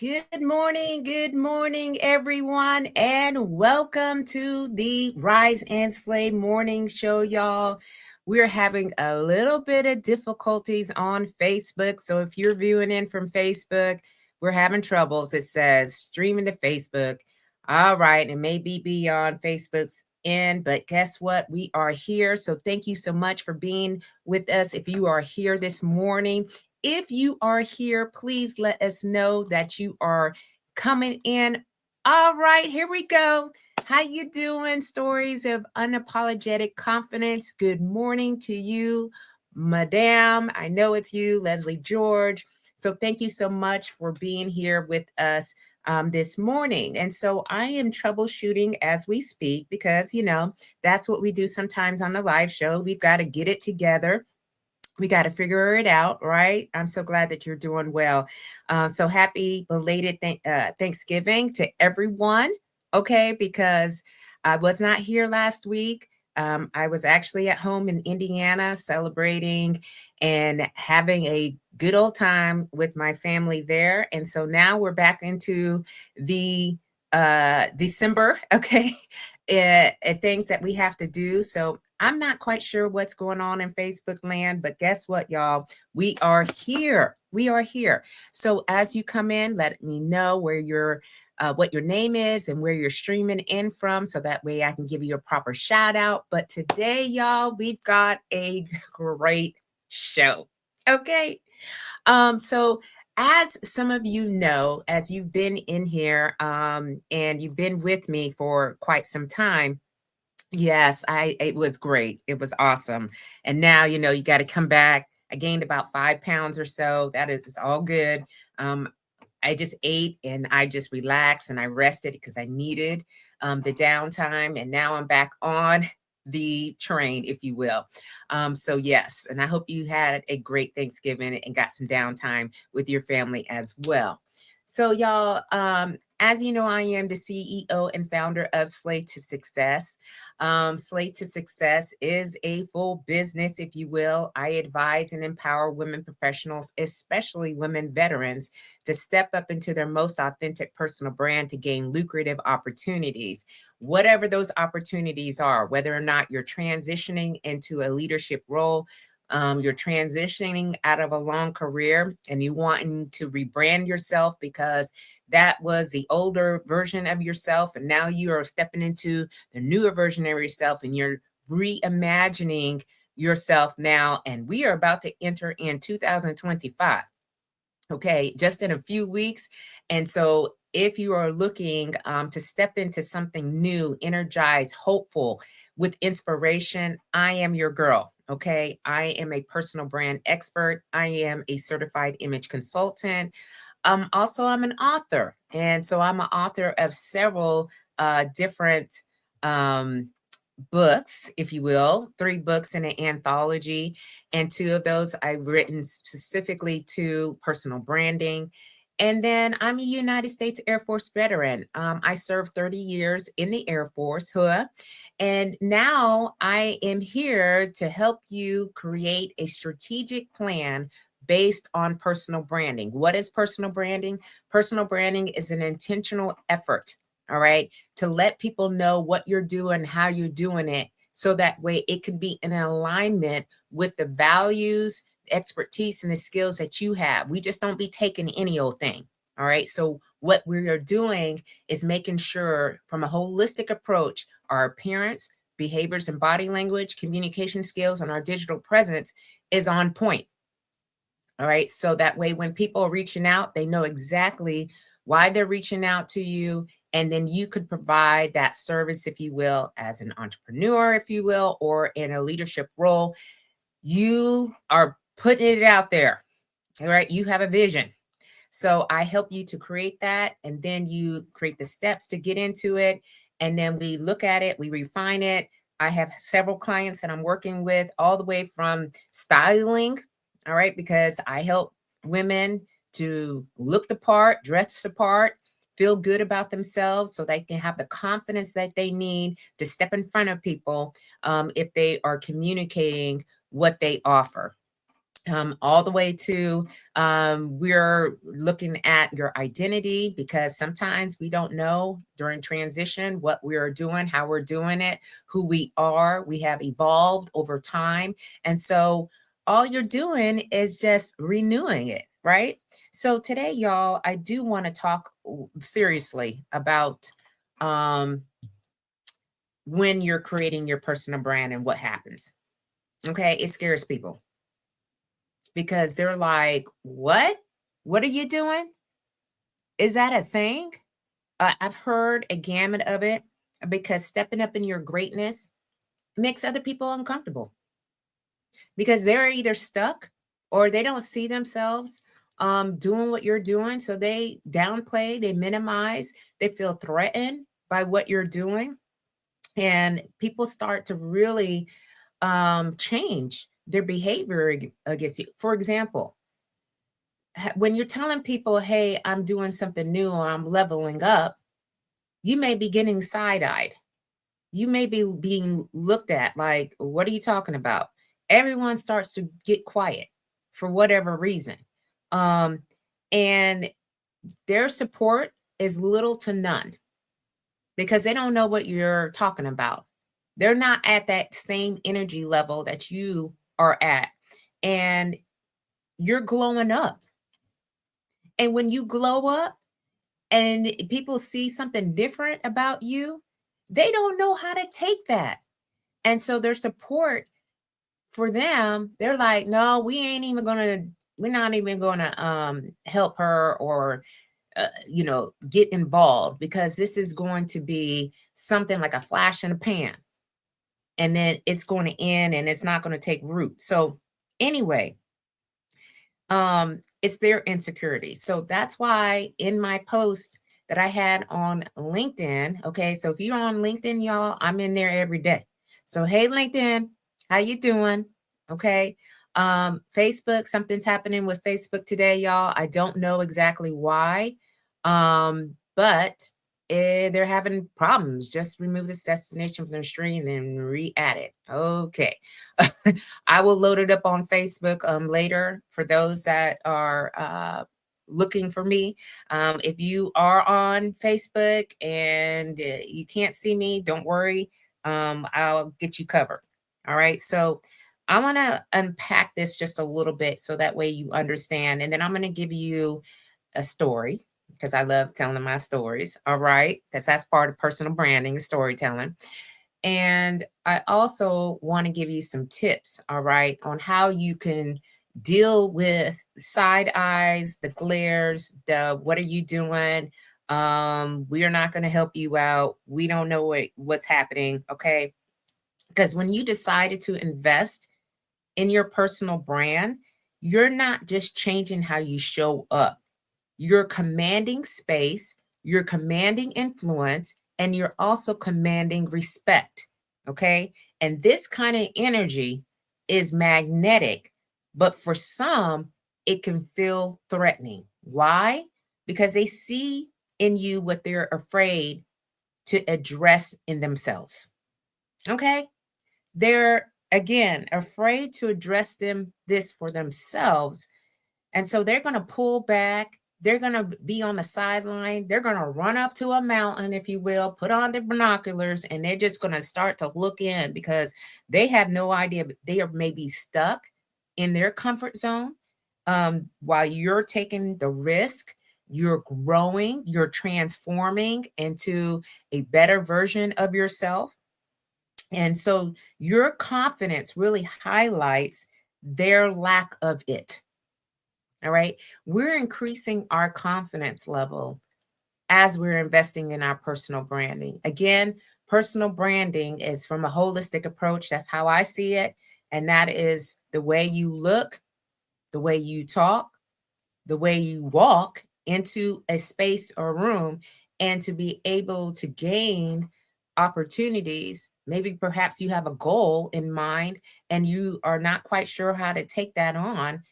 Good morning, everyone, and welcome to the Rise and Slay Morning Show, y'all. We're having a little bit of difficulties on Facebook, so if you're viewing in from Facebook, we're having troubles. It says streaming to Facebook. All right, it may be beyond Facebook's end, but guess what? We are here, so thank you so much for being with us. If you are here this morning, if you are here, please let us know that you are coming in. All right, here we go. How you doing? Stories of unapologetic confidence. Good morning to you, Madame. I know it's you, Leslie George. So thank you so much for being here with us this morning. And so I am troubleshooting as we speak because, that's what we do sometimes on the live show. We've got to get it together. We got to figure it out, right? I'm so glad that you're doing well. So happy belated Thanksgiving to everyone, okay? Because I was not here last week. I was actually at home in Indiana celebrating and having a good old time with my family there. And so now we're back into the December, okay, things that we have to do. So I'm not quite sure what's going on in Facebook land, but guess what, y'all? We are here. We are here. So as you come in, let me know what your name is and where you're streaming in from, so that way I can give you a proper shout out. But today, y'all, we've got a great show. Okay. So as some of you know, as you've been in here, and you've been with me for quite some time. Yes, it was great. It was awesome. And now, you got to come back. I gained about 5 pounds or so. That is, it's all good. I just ate and I just relaxed and I rested because I needed the downtime. And now I'm back on the train, if you will. So yes, and I hope you had a great Thanksgiving and got some downtime with your family as well. So y'all, as you know, I am the CEO and founder of Slay to Success. Slay to Success is a full business, if you will. I advise and empower women professionals, especially women veterans, to step up into their most authentic personal brand to gain lucrative opportunities. Whatever those opportunities are, whether or not you're transitioning into a leadership role, you're transitioning out of a long career and you wanting to rebrand yourself because that was the older version of yourself, and now you are stepping into the newer version of yourself and you're reimagining yourself now. And we are about to enter in 2025. Okay, just in a few weeks. And so if you are looking to step into something new, energized, hopeful, with inspiration, I am your girl. Okay, I am a personal brand expert. I am a certified image consultant. Also, I'm an author. And so I'm an author of several different books, if you will, 3 books in an anthology. And 2 of those I've written specifically to personal branding. And then I'm a United States Air Force veteran. I served 30 years in the Air Force, huh? And now I am here to help you create a strategic plan based on personal branding. What is personal branding? Personal branding is an intentional effort, all right, to let people know what you're doing, how you're doing it, so that way it could be in alignment with the values, expertise, and the skills that you have. We just don't be taking any old thing. All right. So what we are doing is making sure, from a holistic approach, our appearance, behaviors and body language, communication skills, and our digital presence is on point. All right. So that way, when people are reaching out, they know exactly why they're reaching out to you. And then you could provide that service, if you will, as an entrepreneur, if you will, or in a leadership role. You are putting it out there. All right. You have a vision. So I help you to create that. And then you create the steps to get into it. And then we look at it, we refine it. I have several clients that I'm working with, all the way from styling. All right. Because I help women to look the part, dress the part, feel good about themselves so they can have the confidence that they need to step in front of people if they are communicating what they offer. all the way to we're looking at your identity, because sometimes we don't know during transition what we are doing, how we're doing it, who we are. We have evolved over time. And so all you're doing is just renewing it, right? So today, y'all, I do want to talk seriously about um, when you're creating your personal brand and what happens. Okay, it scares people because they're like, what? What are you doing? Is that a thing? I've heard a gamut of it, because stepping up in your greatness makes other people uncomfortable because they're either stuck or they don't see themselves doing what you're doing. So they downplay, they minimize, they feel threatened by what you're doing. And people start to really change their behavior against you. For example, when you're telling people, hey, I'm doing something new or I'm leveling up, you may be getting side eyed. You may be being looked at like, what are you talking about? Everyone starts to get quiet for whatever reason. Um, and their support is little to none because they don't know what you're talking about. They're not at that same energy level that you are at. And you're glowing up. And when you glow up, and people see something different about you, they don't know how to take that. And so their support for them, they're like, no, we're not even gonna help her or get involved, because this is going to be something like a flash in a pan, and then it's going to end and it's not going to take root. So anyway, it's their insecurity. So that's why in my post that I had on LinkedIn, okay, so if you're on LinkedIn, y'all, I'm in there every day. So hey, LinkedIn, how you doing? Okay. Facebook, something's happening with Facebook today, y'all. I don't know exactly why, but they're having problems. Just remove this destination from their screen and re-add it. Okay. I will load it up on Facebook later for those that are looking for me. If you are on Facebook and you can't see me, don't worry. I'll get you covered. All right. So I want to unpack this just a little bit so that way you understand. And then I'm going to give you a story because I love telling my stories. All right. Because that's part of personal branding, storytelling. And I also want to give you some tips, all right, on how you can deal with side eyes, the glares, the what are you doing? We are not going to help you out. We don't know what's happening, okay? Because when you decided to invest in your personal brand, you're not just changing how you show up. You're commanding space, you're commanding influence, and you're also commanding respect. Okay. And this kind of energy is magnetic, but for some, it can feel threatening. Why? Because they see in you what they're afraid to address in themselves. Okay. They're, again, afraid to address this for themselves, and so they're going to pull back. They're going to be on the sideline. They're going to run up to a mountain, if you will, put on their binoculars, and they're just going to start to look in because they have no idea. They are maybe stuck in their comfort zone while you're taking the risk. You're growing, you're transforming into a better version of yourself. And so your confidence really highlights their lack of it. All right. We're increasing our confidence level as we're investing in our personal branding. Again, personal branding is from a holistic approach. That's how I see it. And that is the way you look, the way you talk, the way you walk into a space or room, and to be able to gain opportunities. Maybe perhaps you have a goal in mind and you are not quite sure how to take that on.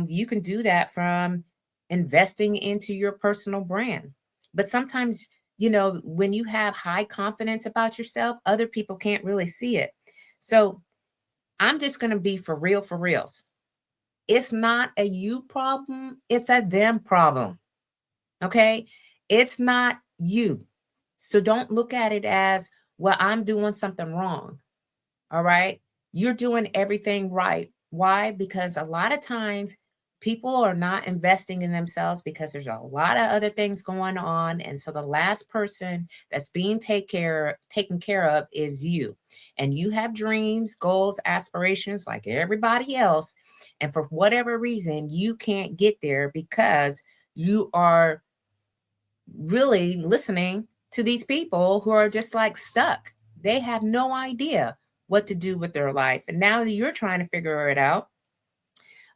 You can do that from investing into your personal brand. But sometimes, when you have high confidence about yourself, other people can't really see it. So I'm just going to be for reals. It's not a you problem, it's a them problem. Okay? It's not you. So don't look at it as, well, I'm doing something wrong. All right. You're doing everything right. Why? Because a lot of times people are not investing in themselves because there's a lot of other things going on. And so the last person that's being taken care of is you. And you have dreams, goals, aspirations like everybody else. And for whatever reason, you can't get there because you are really listening to these people who are just like stuck. They have no idea what to do with their life. And now you're trying to figure it out.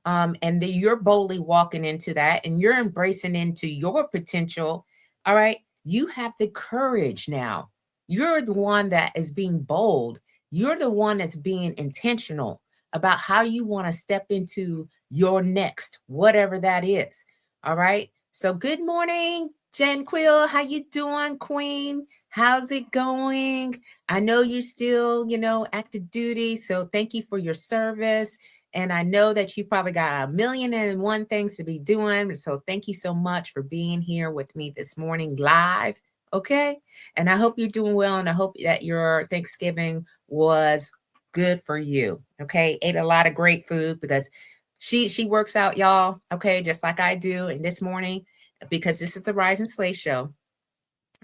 And you're boldly walking into that and you're embracing into your potential. All right. You have the courage now. You're the one that is being bold. You're the one that's being intentional about how you want to step into your next, whatever that is. All right. So good morning, Jen Quill. How you doing, Queen? How's it going? I know you're still, active duty. So thank you for your service. And I know that you probably got a million and one things to be doing. So thank you so much for being here with me this morning live. Okay. And I hope you're doing well. And I hope that your Thanksgiving was good for you. Okay. Ate a lot of great food because she works out, y'all. Okay. Just like I do. And this morning, because this is the Rise and Slay show,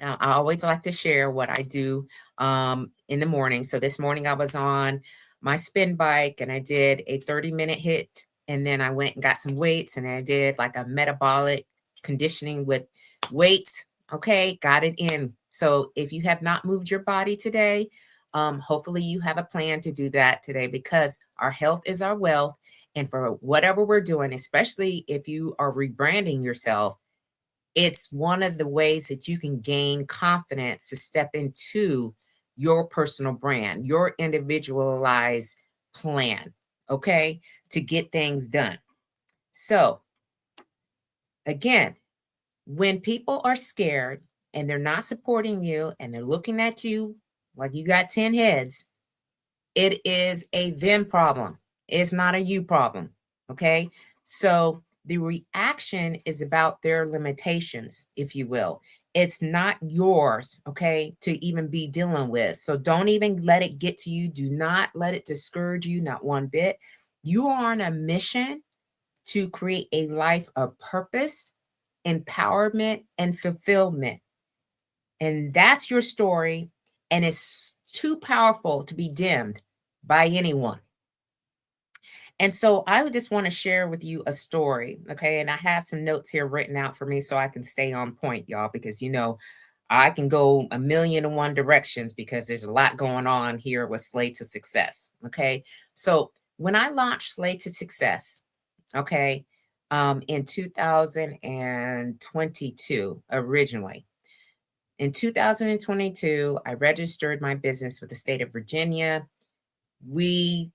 I always like to share what I do in the morning. So this morning I was on my spin bike and I did a 30-minute hit. And then I went and got some weights and I did like a metabolic conditioning with weights. Okay, got it in. So if you have not moved your body today, hopefully you have a plan to do that today because our health is our wealth. And for whatever we're doing, especially if you are rebranding yourself, it's one of the ways that you can gain confidence to step into your personal brand, your individualized plan, okay, to get things done. So, again, when people are scared and they're not supporting you and they're looking at you like you got 10 heads, it is a them problem. It's not a you problem. Okay. So the reaction is about their limitations, if you will. It's not yours, okay, to even be dealing with. So don't even let it get to you. Do not let it discourage you, not one bit. You are on a mission to create a life of purpose, empowerment, and fulfillment. And that's your story. And it's too powerful to be dimmed by anyone. And so I would just want to share with you a story. Okay. And I have some notes here written out for me so I can stay on point, y'all, because I can go a million and one directions because there's a lot going on here with Slay to Success. Okay. So when I launched Slay to Success, okay, in 2022, originally, in 2022, I registered my business with the state of Virginia. We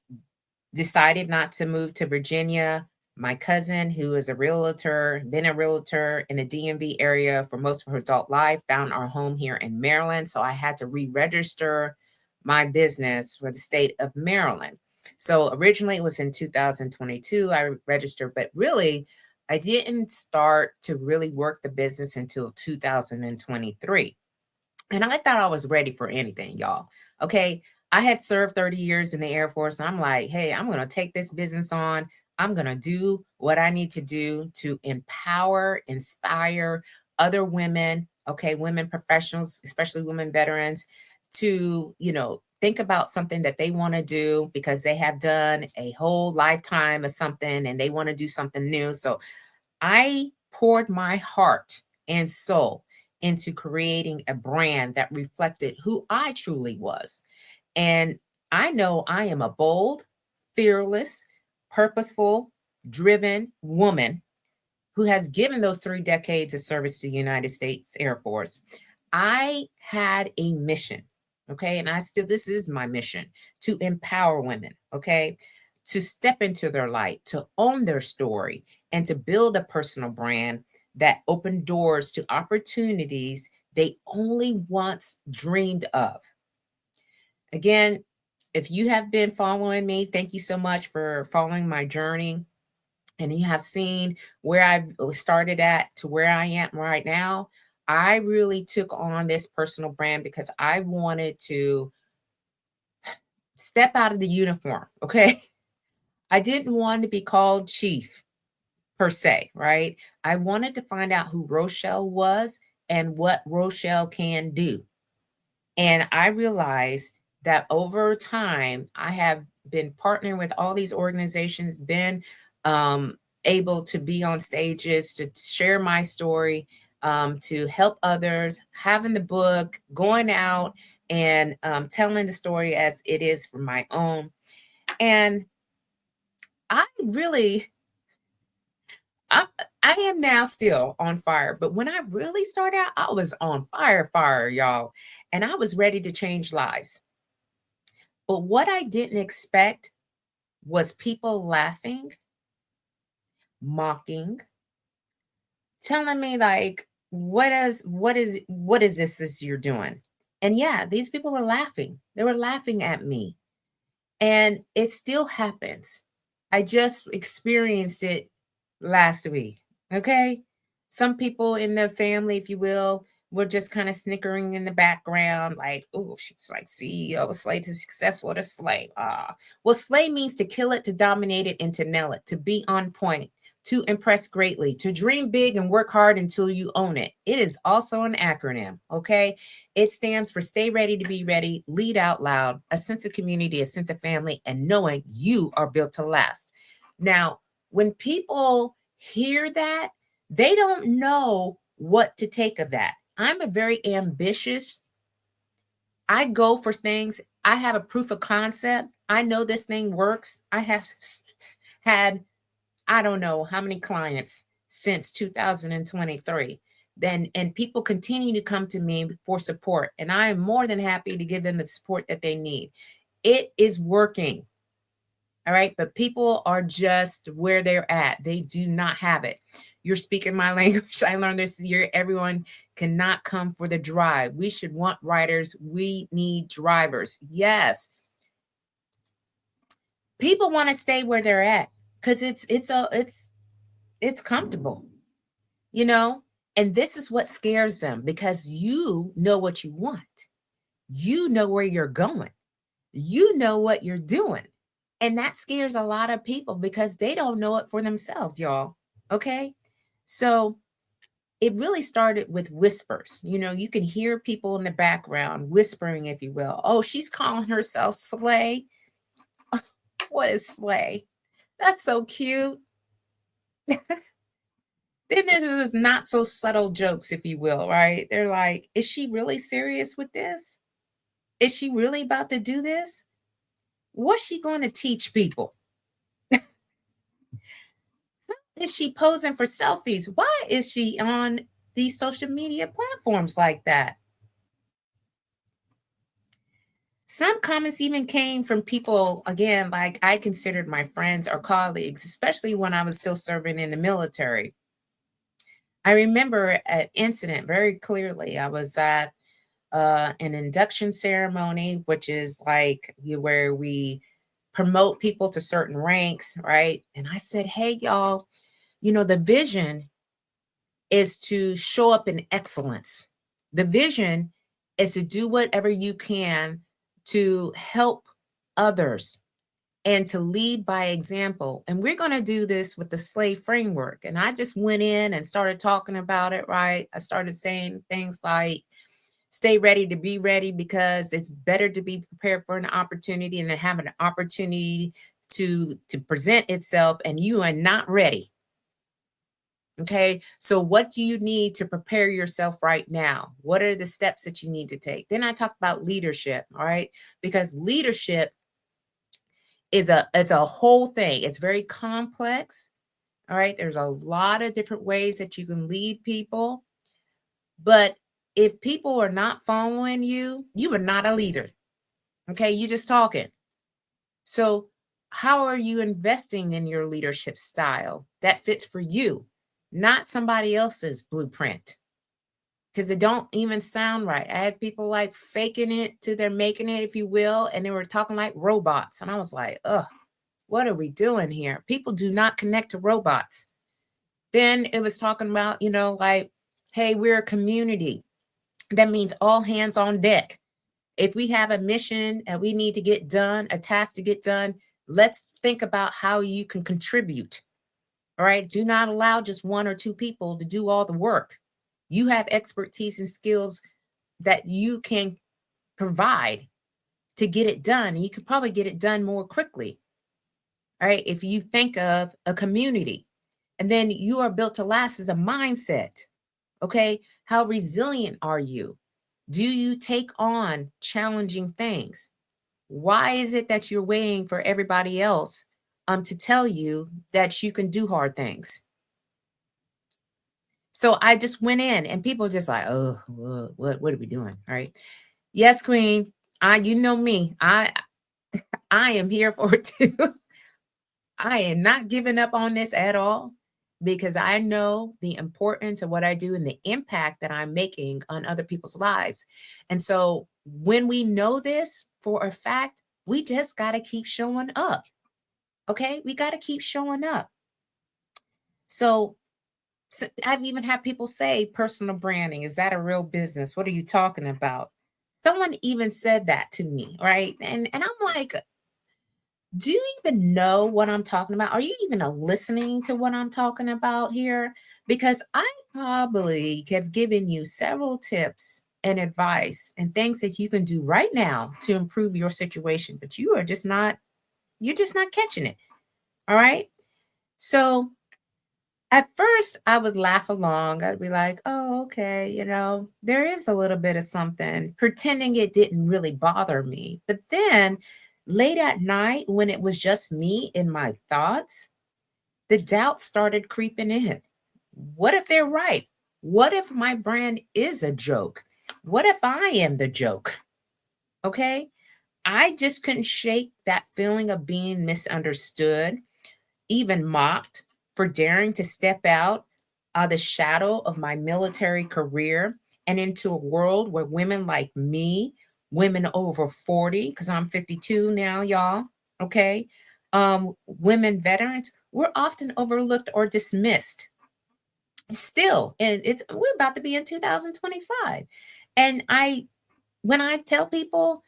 decided not to move to Virginia. My cousin, who is a realtor, been a realtor in the DMV area for most of her adult life, found our home here in Maryland. So I had to re-register my business for the state of Maryland. So originally it was in 2022 I registered, but really I didn't start to really work the business until 2023. And I thought I was ready for anything, y'all. Okay. I had served 30 years in the Air Force. And I'm like, hey, I'm going to take this business on. I'm going to do what I need to do to empower, inspire other women, okay, women professionals, especially women veterans, to, think about something that they want to do because they have done a whole lifetime of something and they want to do something new. So I poured my heart and soul into creating a brand that reflected who I truly was. And I know I am a bold, fearless, purposeful, driven woman who has given those 3 decades of service to the United States Air Force. I had a mission, okay? And this is my mission to empower women, okay? To step into their light, to own their story, and to build a personal brand that opened doors to opportunities they only once dreamed of. Again, if you have been following me, thank you so much for following my journey. and you have seen where I started at to where I am right now. I really took on this personal brand because I wanted to step out of the uniform. Okay. I didn't want to be called chief per se, right? I wanted to find out who Rochelle was and what Rochelle can do. And I realized that over time, I have been partnering with all these organizations, been um, able to be on stages, to share my story, to help others, having the book, going out and telling the story as it is for my own. And I really, I, I am now still on fire. But when I really started out, I was on fire, y'all. And I was ready to change lives. But what I didn't expect was people laughing, mocking, telling me like, what is this you're doing? And yeah, these people were laughing. They were laughing at me. And it still happens. I just experienced it last week. Okay. Some people in the family, if you will, were just kind of snickering in the background, like, oh, she's like CEO, slay to successful to slay. Well, slay means to kill it, to dominate it, and to nail it, to be on point, to impress greatly, to dream big and work hard until you own it. It is also an acronym. Okay. It stands for stay ready to be ready, lead out loud, a sense of community, a sense of family, and knowing you are built to last. Now, when people hear that, they don't know what to take of that. I'm a very ambitious. I go for things. I have a proof of concept. I know this thing works. I have had, I don't know how many clients since 2023. Then and people continue to come to me for support, and I am more than happy to give them the support that they need. It is working. All right. But people are just where they're at. They do not have it. You're speaking my language. I learned this year. Everyone cannot come for the drive. We should want riders. We need drivers. Yes. People want to stay where they're at because it's comfortable, you know? And this is what scares them because you know what you want. You know where you're going. You know what you're doing. And that scares a lot of people because they don't know it for themselves, y'all. Okay. So it really started with whispers. You know, you can hear people in the background whispering, if you will. Oh, she's calling herself Slay. What is Slay? That's so cute. Then there's not so subtle jokes, if you will, right? They're like, is she really serious with this? Is she really about to do this? What's she going to teach people? Is she posing for selfies? Why is she on these social media platforms like that? Some comments even came from people, again, like I considered my friends or colleagues, especially when I was still serving in the military. I remember an incident very clearly. I was at an induction ceremony, which is like where we promote people to certain ranks, right? And I said, hey, y'all, the vision is to show up in excellence. The vision is to do whatever you can to help others and to lead by example. And we're going to do this with the SLAY framework. And I just went in and started talking about it, right? I started saying things like, stay ready to be ready because it's better to be prepared for an opportunity and to have an opportunity to present itself and you are not ready. Okay, so what do you need to prepare yourself right now? What are the steps that you need to take? Then I talk about leadership, all right? Because leadership is a whole thing. It's very complex, all right? There's a lot of different ways that you can lead people, but if people are not following you, you are not a leader. Okay, you just talking. So, how are you investing in your leadership style that fits for you, not somebody else's blueprint? Because it don't even sound right. I had people like faking it to they're making it, if you will, and they were talking like robots. And I was like, ugh, What are we doing here? People do not connect to robots. Then it was talking about, like, hey, we're a community. That means all hands on deck. If we have a mission and we need to get done, a task to get done, let's think about how you can contribute. All right. Do not allow just one or two people to do all the work. You have expertise and skills that you can provide to get it done. And you could probably get it done more quickly. All right. If you think of a community, and then you are built to last as a mindset. Okay. How resilient are you? Do you take on challenging things? Why is it that you're waiting for everybody else to tell you that you can do hard things? So I just went in and people just like, oh, what are we doing? All right. Yes, Queen. You know me. I am here for it too. I am not giving up on this at all because I know the importance of what I do and the impact that I'm making on other people's lives. And so when we know this for a fact, we just got to keep showing up. Okay? We got to keep showing up. So, I've even had people say personal branding, is that a real business? What are you talking about? Someone even said that to me, right? And I'm like, do you even know what I'm talking about? Are you even listening to what I'm talking about here? Because I probably have given you several tips and advice and things that you can do right now to improve your situation, but you're just not catching it. All right. So at first I would laugh along. I'd be like, oh, okay, there is a little bit of something, pretending it didn't really bother me. But then late at night, when it was just me in my thoughts, the doubt started creeping in. What if they're right? What if my brand is a joke? What if I am the joke? Okay. I just couldn't shake that feeling of being misunderstood, even mocked for daring to step out of the shadow of my military career and into a world where women like me, women over 40, because I'm 52 now, y'all, okay? Women veterans, we're often overlooked or dismissed still. And we're about to be in 2025. And when I tell people,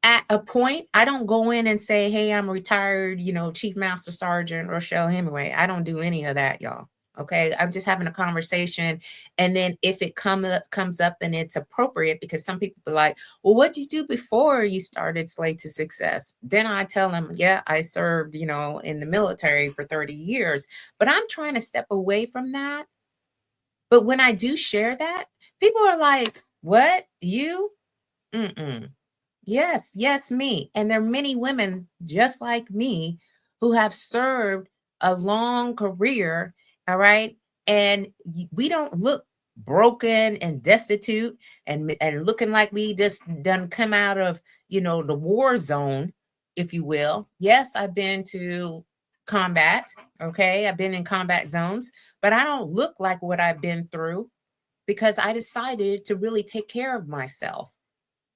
at a point, I don't go in and say, hey, I'm a retired, Chief Master Sergeant Rochelle Hemingway. I don't do any of that, y'all. Okay. I'm just having a conversation. And then if it comes up and it's appropriate, because some people be like, well, what did you do before you started Slay to Success? Then I tell them, yeah, I served, in the military for 30 years, but I'm trying to step away from that. But when I do share that, people are like, what? You? Mm-mm. Yes, yes, me. And there are many women just like me who have served a long career, all right? And we don't look broken and destitute and looking like we just done come out of, the war zone, if you will. Yes, I've been to combat, okay? I've been in combat zones, but I don't look like what I've been through because I decided to really take care of myself,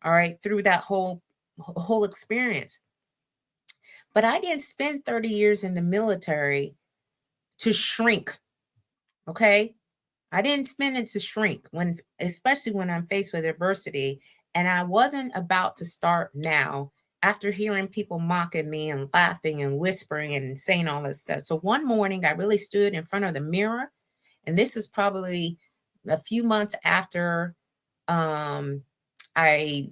all right, through that whole experience. But I didn't spend 30 years in the military to shrink, okay? I didn't spend it to shrink especially when I'm faced with adversity. And I wasn't about to start now after hearing people mocking me and laughing and whispering and saying all this stuff. So one morning I really stood in front of the mirror, and this was probably a few months after I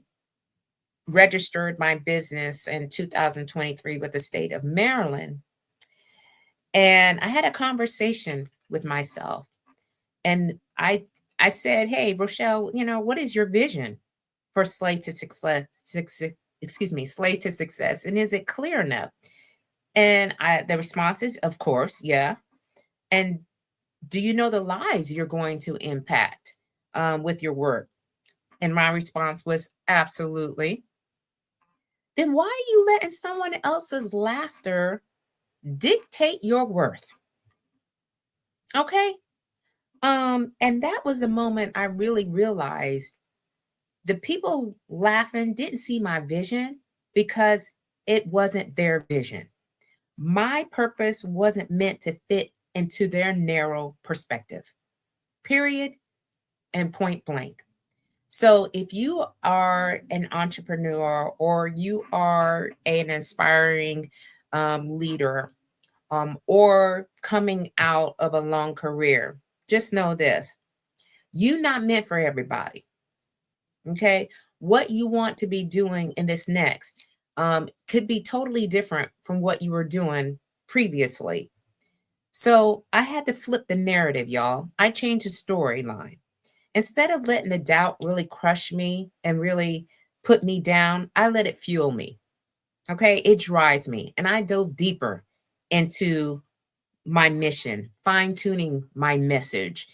registered my business in 2023 with the state of Maryland. And I had a conversation with myself. And I said, hey, Rochelle, what is your vision for Slay to Success? Excuse me, Slay to Success. And is it clear enough? And the response is, of course, yeah. And do you know the lives you're going to impact with your work? And my response was, absolutely. Then why are you letting someone else's laughter dictate your worth? Okay. And that was a moment I really realized the people laughing didn't see my vision because it wasn't their vision. My purpose wasn't meant to fit into their narrow perspective, period and point blank. So, if you are an entrepreneur or you are an inspiring leader or coming out of a long career, just know this: you're not meant for everybody. Okay. What you want to be doing in this next could be totally different from what you were doing previously. So I had to flip the narrative, y'all. I changed the storyline. Instead of letting the doubt really crush me and really put me down, I let it fuel me. Okay. It drives me. And I dove deeper into my mission, fine tuning my message,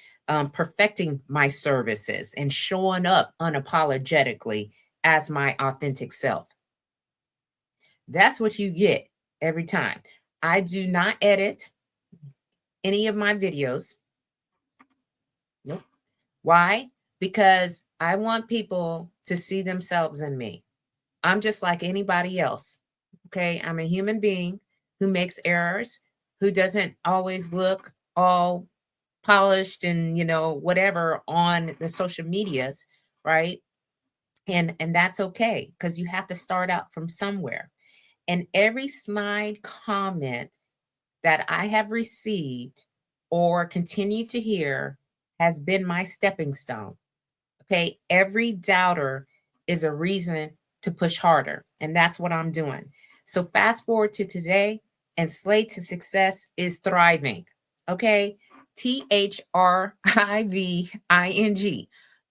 perfecting my services, and showing up unapologetically as my authentic self. That's what you get every time. I do not edit any of my videos. Nope. Why? Because I want people to see themselves in me. I'm just like anybody else. Okay. I'm a human being who makes errors, who doesn't always look all polished and whatever on the social medias, right? And that's okay, because you have to start out from somewhere. And every snide comment that I have received or continue to hear has been my stepping stone. Okay. Every doubter is a reason to push harder. And that's what I'm doing. So fast forward to today, and Slay to Success is thriving. Okay. THRIVING,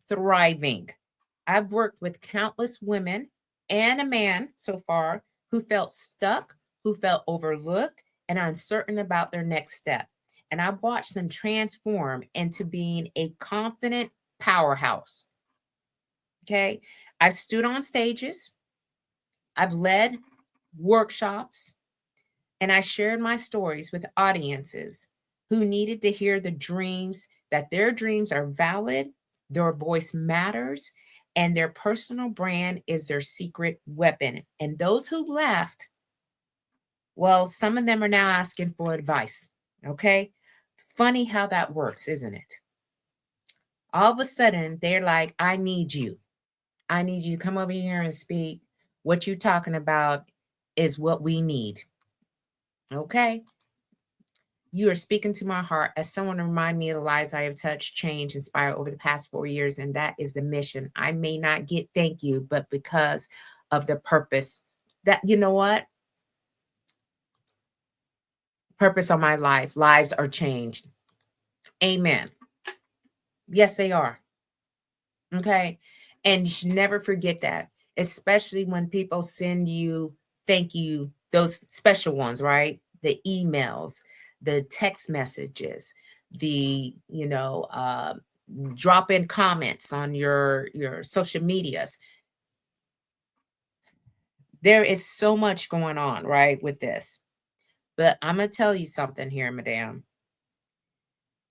thriving. I've worked with countless women and a man so far who felt stuck, who felt overlooked, and uncertain about their next step. And I've watched them transform into being a confident powerhouse. Okay. I've stood on stages, I've led workshops, and I shared my stories with audiences who needed to hear that their dreams are valid, their voice matters, and their personal brand is their secret weapon. And those who left, well, some of them are now asking for advice. Okay. Funny how that works, isn't it? All of a sudden, they're like, I need you. I need you to come over here and speak. What you're talking about is what we need. Okay. You are speaking to my heart as someone to remind me of the lives I have touched, changed, inspired over the past 4 years. And that is the mission. I may not get thank you, but because of the purpose that, you know what? Purpose on my life. Lives are changed. Amen. Yes, they are. Okay. And you should never forget that, especially when people send you thank you, those special ones, right? The emails, the text messages, the, drop in comments on your social medias. There is so much going on, right, with this. But I'm going to tell you something here, madam.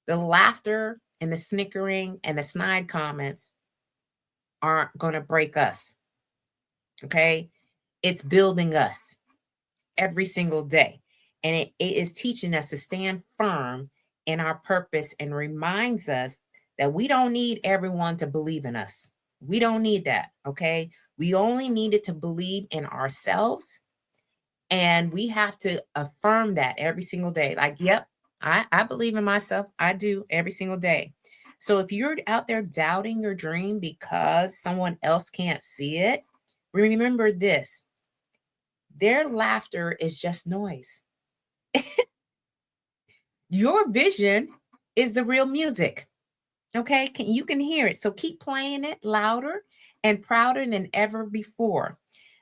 The laughter and the snickering and the snide comments aren't going to break us. Okay. It's building us every single day. And it is teaching us to stand firm in our purpose and reminds us that we don't need everyone to believe in us. We don't need that. Okay. We only needed to believe in ourselves. And we have to affirm that every single day. Like, yep, I believe in myself. I do every single day. So if you're out there doubting your dream because someone else can't see it, remember this: their laughter is just noise. Your vision is the real music. Okay, you can hear it. So keep playing it louder and prouder than ever before.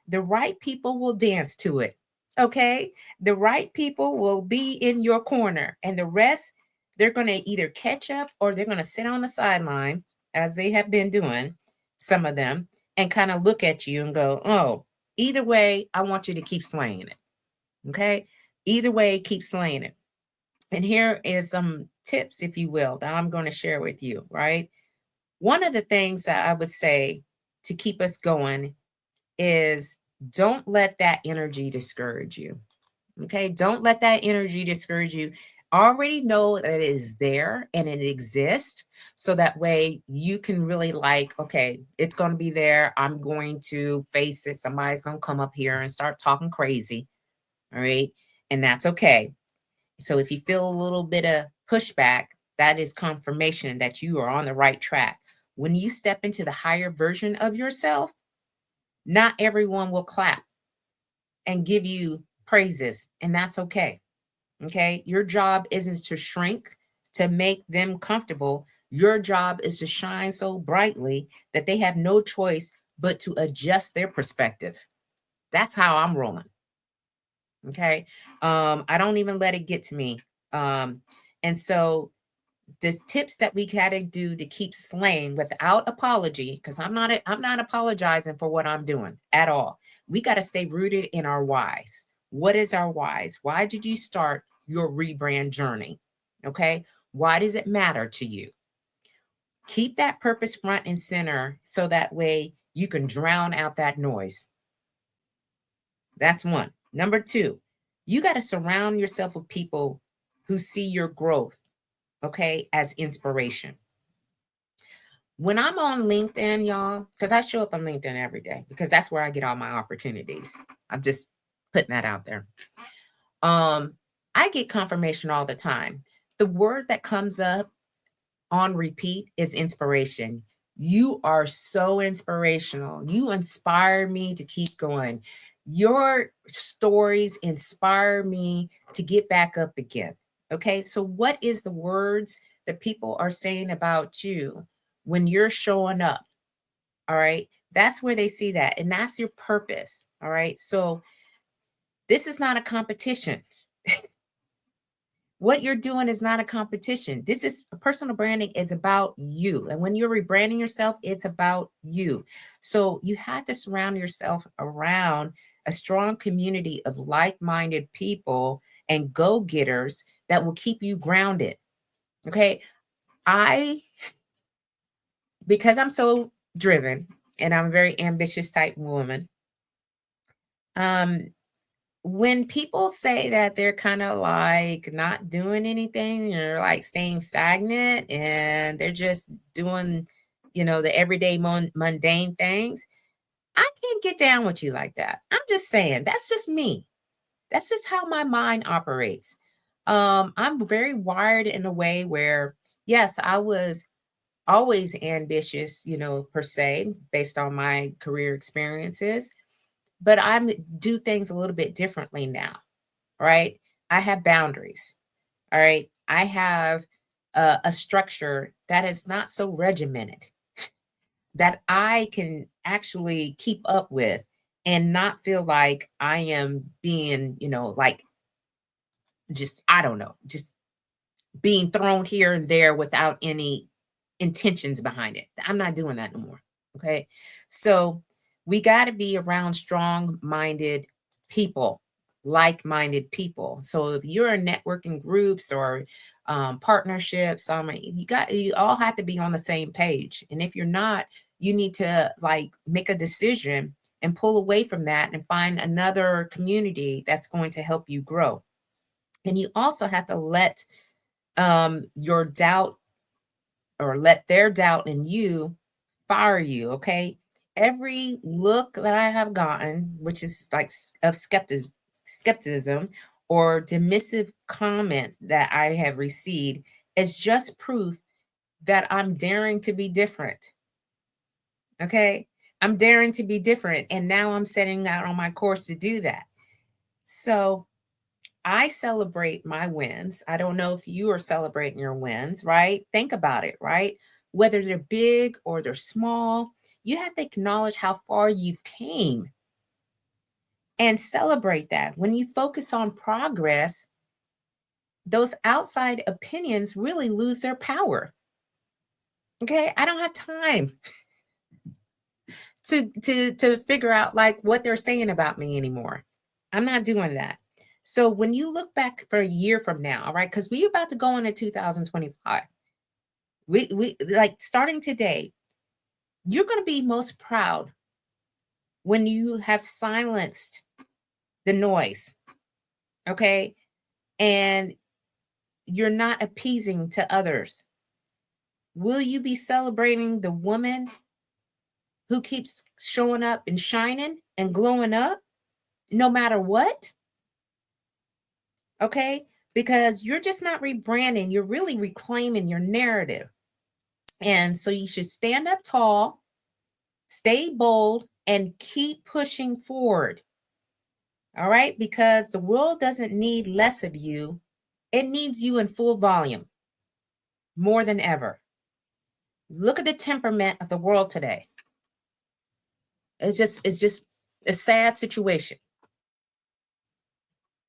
The right people will dance to it. Okay, the right people will be in your corner, and the rest, they're going to either catch up or they're going to sit on the sideline, as they have been doing, some of them, and kind of look at you and go, oh, either way, I want you to keep slaying it. Okay, either way, keep slaying it. And here is some tips, if you will, that I'm going to share with you, right? One of the things that I would say to keep us going is don't let that energy discourage you. Okay. Don't let that energy discourage you. Already know that it is there and it exists. So that way you can really like, okay, it's going to be there. I'm going to face it. Somebody's going to come up here and start talking crazy. All right. And that's okay. So if you feel a little bit of pushback, that is confirmation that you are on the right track. When you step into the higher version of yourself, not everyone will clap and give you praises, and that's okay. Okay. Your job isn't to shrink to make them comfortable. Your job is to shine so brightly that they have no choice but to adjust their perspective. That's how I'm rolling. Okay. I don't even let it get to me. And so the tips that we gotta do to keep slaying without apology, because I'm not apologizing for what I'm doing at all. We got to stay rooted in our whys. What is our whys? Why did you start your rebrand journey? Okay. Why does it matter to you? Keep that purpose front and center so that way you can drown out that noise. That's one. Number two, you got to surround yourself with people who see your growth, okay, as inspiration. When I'm on LinkedIn, y'all, because I show up on LinkedIn every day because that's where I get all my opportunities. I'm just putting that out there. Um, I get confirmation all the time. The word that comes up on repeat is inspiration. You are so inspirational. You inspire me to keep going. Your stories inspire me to get back up again. Okay, so what is the words that people are saying about you when you're showing up? All right, that's where they see that, and that's your purpose. All right, so this is not a competition. What you're doing is not a competition. This is personal branding is about you. And when you're rebranding yourself, it's about you. So you have to surround yourself around a strong community of like-minded people and go-getters that will keep you grounded. Okay. I, because I'm so driven and I'm a very ambitious type woman, um, when people say that they're kind of like not doing anything or like staying stagnant and they're just doing, the everyday mundane things, I can't get down with you like that. I'm just saying, that's just me. That's just how my mind operates. I'm very wired in a way where, yes, I was always ambitious, per se, based on my career experiences, but I do things a little bit differently now. Right? I have boundaries. All right. I have a structure that is not so regimented that I can actually keep up with and not feel like I am being, like just, I don't know, just being thrown here and there without any intentions behind it. I'm not doing that no more. Okay. So we got to be around strong minded people, like minded people. So if you're in networking groups or partnerships, you all have to be on the same page. And if you're not, you need to like make a decision and pull away from that and find another community that's going to help you grow. And you also have to let your doubt or let their doubt in you fire you. Okay. Every look that I have gotten, which is like of skepticism or dismissive comments that I have received, is just proof that I'm daring to be different. Okay. I'm daring to be different. And now I'm setting out on my course to do that. So I celebrate my wins. I don't know if you are celebrating your wins, right? Think about it, right? Whether they're big or they're small, you have to acknowledge how far you've came and celebrate that. When you focus on progress, those outside opinions really lose their power. Okay? I don't have time to figure out like what they're saying about me anymore. I'm not doing that. So when you look back for a year from now, all right, because we're about to go into 2025, we like starting today, you're going to be most proud when you have silenced the noise. Okay. And you're not appeasing to others. Will you be celebrating the woman who keeps showing up and shining and glowing up no matter what? Okay. Because you're just not rebranding, you're really reclaiming your narrative. And so you should stand up tall, stay bold, and keep pushing forward. All right. Because the world doesn't need less of you, it needs you in full volume more than ever. Look at the temperament of the world today. It's just a sad situation.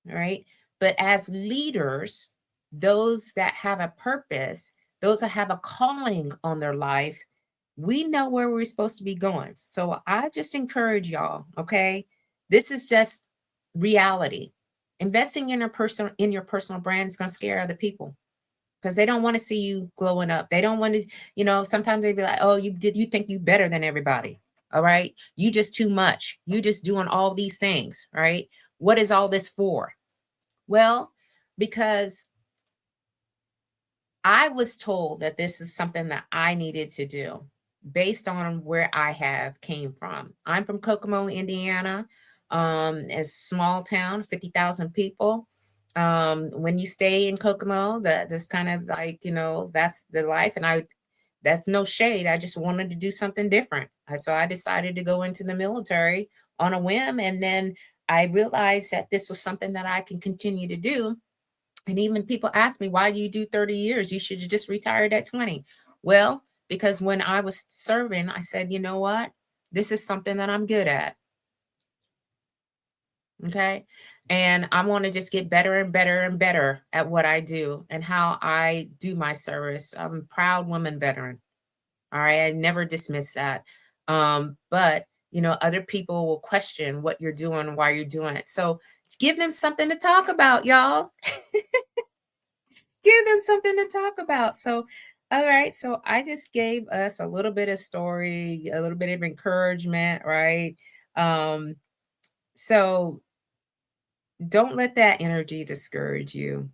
All right. But as leaders, those that have a purpose, those that have a calling on their life, we know where we're supposed to be going. So I just encourage y'all, okay? This is just reality. Investing in your personal brand is going to scare other people because they don't want to see you glowing up. They don't want to, sometimes they be like, "Oh, you think you better than everybody." All right? You just too much. You just doing all these things, right? What is all this for? Well, because I was told that this is something that I needed to do based on where I have came from. I'm from Kokomo, Indiana. A small town, 50,000 people. When you stay in Kokomo, that's kind of like, that's the life. And that's no shade. I just wanted to do something different. So I decided to go into the military on a whim. And then I realized that this was something that I can continue to do. And even people ask me, why do you do 30 years? You should have just retired at 20. Well, because when I was serving, I said, you know what? This is something that I'm good at. Okay. And I want to just get better and better and better at what I do and how I do my service. I'm a proud woman veteran. All right. I never dismiss that. But, other people will question what you're doing, why you're doing it. So give them something to talk about, y'all. Give them something to talk about. So, all right. So I just gave us a little bit of story, a little bit of encouragement, right? Um, so don't let that energy discourage you.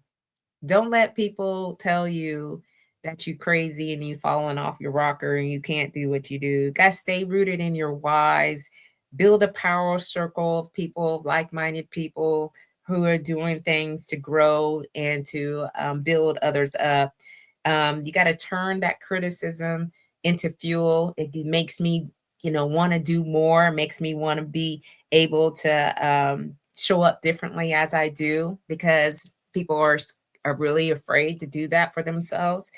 Don't let people tell you that you're crazy and you falling off your rocker and you can't do what you do. You got to stay rooted in your whys. Build a power circle of people, like-minded people who are doing things to grow and to build others up. You got to turn that criticism into fuel. It makes me, want to do more. It makes me want to be able to show up differently as I do because people are really afraid to do that for themselves.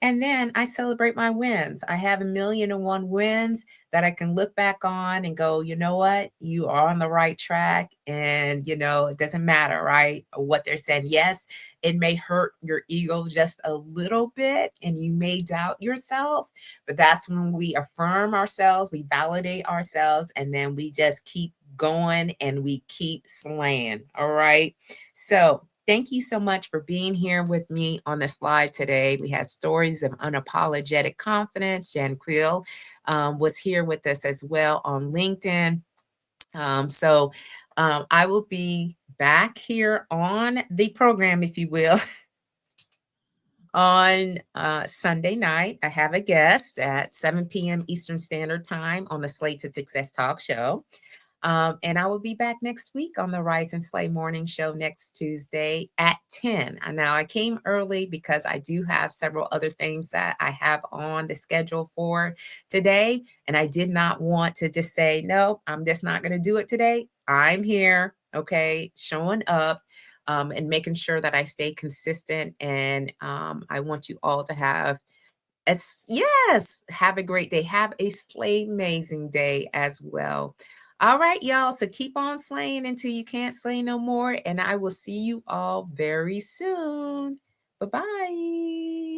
And then I celebrate my wins. I have 1,000,001 wins that I can look back on and go, you know what? You are on the right track. And, it doesn't matter, right? What they're saying. Yes, it may hurt your ego just a little bit and you may doubt yourself, but that's when we affirm ourselves, we validate ourselves, and then we just keep going and we keep slaying. All right. So, thank you so much for being here with me on this live today. We had stories of unapologetic confidence. Jan Creel was here with us as well on LinkedIn. I will be back here on the program, if you will, on Sunday night. I have a guest at 7 p.m. Eastern Standard Time on the Slay to Success Talk Show. And I will be back next week on the Rise and Slay Morning Show next Tuesday at 10. And now I came early because I do have several other things that I have on the schedule for today. And I did not want to just say, no, I'm just not going to do it today. I'm here, okay, showing up. And making sure that I stay consistent. And I want you all to have yes, have a great day. Have a slay amazing day as well. All right, y'all. So keep on slaying until you can't slay no more. And I will see you all very soon. Bye bye.